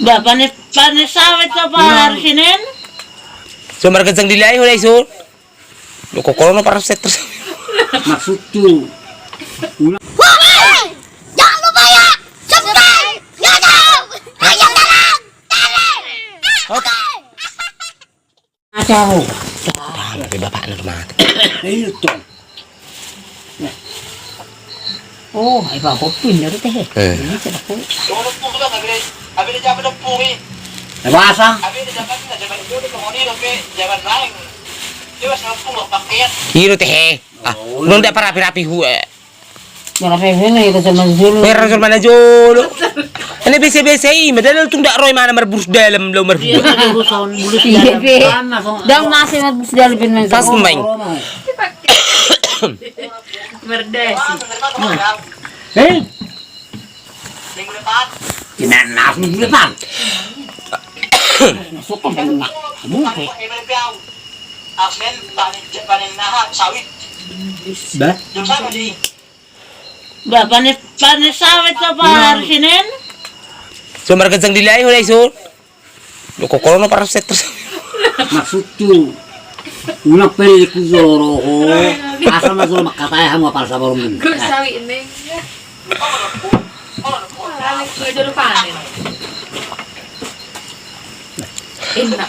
Ba panis sawit sa paharsinin? So maragad sang dilay hulay so. Lo kokolo no para set terus. Maksud tuh. Jangan lupa ya, subscribe, YouTube, ayo dalam, Acau. Tapi bapak na rumah. Itu. Oh, ay ba ko pin na teh. Ini sa ko. Nabasa? Hiro teh. Ah, nung da para rapi-rapi hu. Mara pe na ito sa manzul. Pero sul mana jolo. Ini bese-bese madal tung da roy mana marbus dalam lo marbus. Dang masih marbus dalam pin man. Tas main. Merdesi. Minggu depan. Kinanas minggu depan. Masuk ko ba na? Mukhe. Bah? Ba panis sawit sa paharsinin? So maragad sang dilay hulay so. Lo kokolo no para set terus. Maksud tuh. Una pelikulo ko. Asal masuk makataya mo para sa balong. Sawi ini.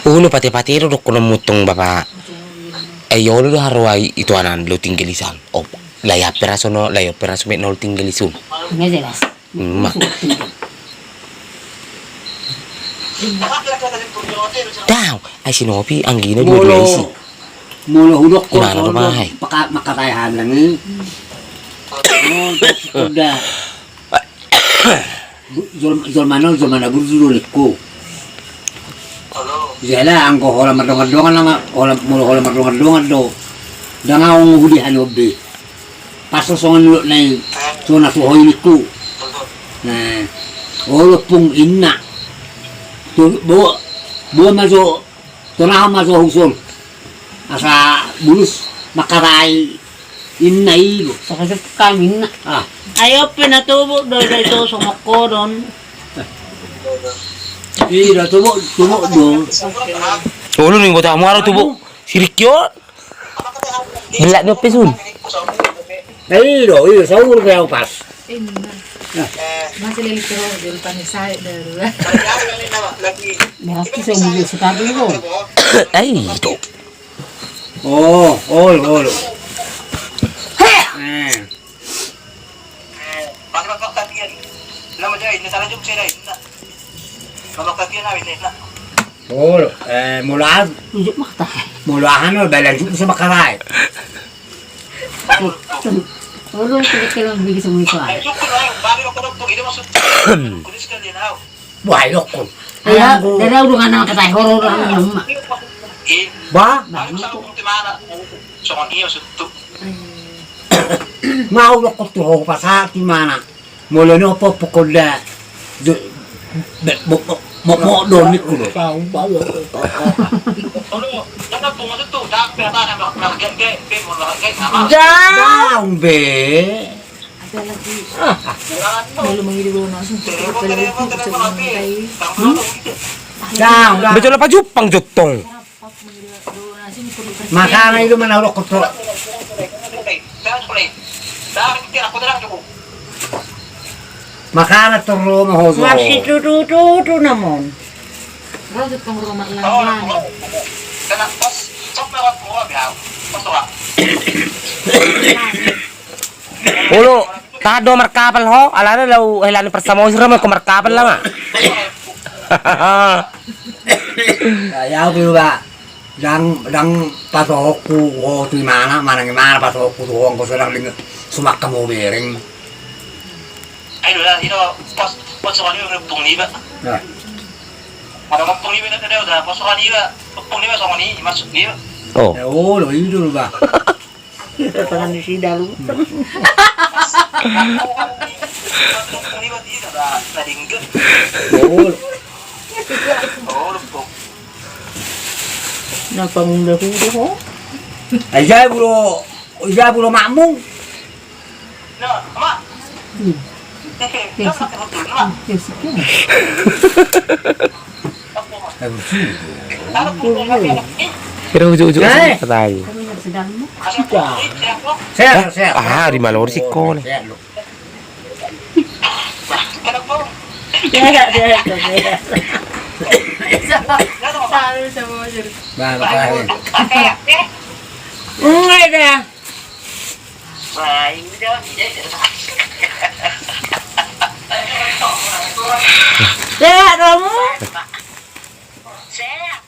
Uno pati-pati ro ko mutong bapak. Ayo lo haruai itu anan lo tinggalisan. Oh, layap peraso me nol tinggalisun. Nga jelas. Mak. Daw, ay sinopi ang gina dua isi. Mula hudok ko. Gimana rumah? Makatayahan lang eh. Udah. Zolmana burzulik ko. Jala ang ko hola madongan lang hola madongan do. Danga ang hudihan obe. Paso songan na so na suhoy ko. Na olo pung inna. To bo mazo to na mazo husul. Asa bulus makaray inna ilo. Sa kasi kami na. Ah, Ayo pinatubo do ito sumako don. ira tubo do. Ulo ning bota mo araw tubo. Sirikyo. Belak no pesun. Iro sahur kaya pas. Masih lelaki dari panisai dari. Meras ki sa ulo sa tabi ko. Ay, itu. Oh. Mula Ujuk makta. mulahan balan juga sa makaray. Ulo kilo bigi sa mga kuan. Buhay ko. Kaya dala ulo nga naman katay horor ang nama. Ba? Maulo ko to pa sa timana. Mula no po pukola. Mo do ni ko. Daang be. Ada lagi. Belum mengirim langsung ke Daang. Betul apa Jepang jotong. Makana itu manaulo ko to. Makana to ro mo hozo. Masih tutu namon. Rajut kang rumah lang. Ulo, tado markapal ho. Alana law hilani persamo sira mo ko markapal lama. Ayaw ko ba? Dang patoku ko ti mana patoku to ko sa lang sumakka mo bering. Ay wala, pas sa kanila pung liba. Ada pung liba na daw da, pas sa kanila pung liba sa kanila masuk liba. Oh. Oh, lo itu ba? Tangan di sida lu. Pung liba tidak da, nadingge. Oh. Pung. Napamunda ko ho. Ajay bulo makmung. No, ama. Kira ujung-ujung katanya. Sedang mo. Sehat. Ah, di Malor si Ko nih. Sehat, lu. Sabi sa mga sir. Bakit? Ungay na. Sehat mo? Sehat.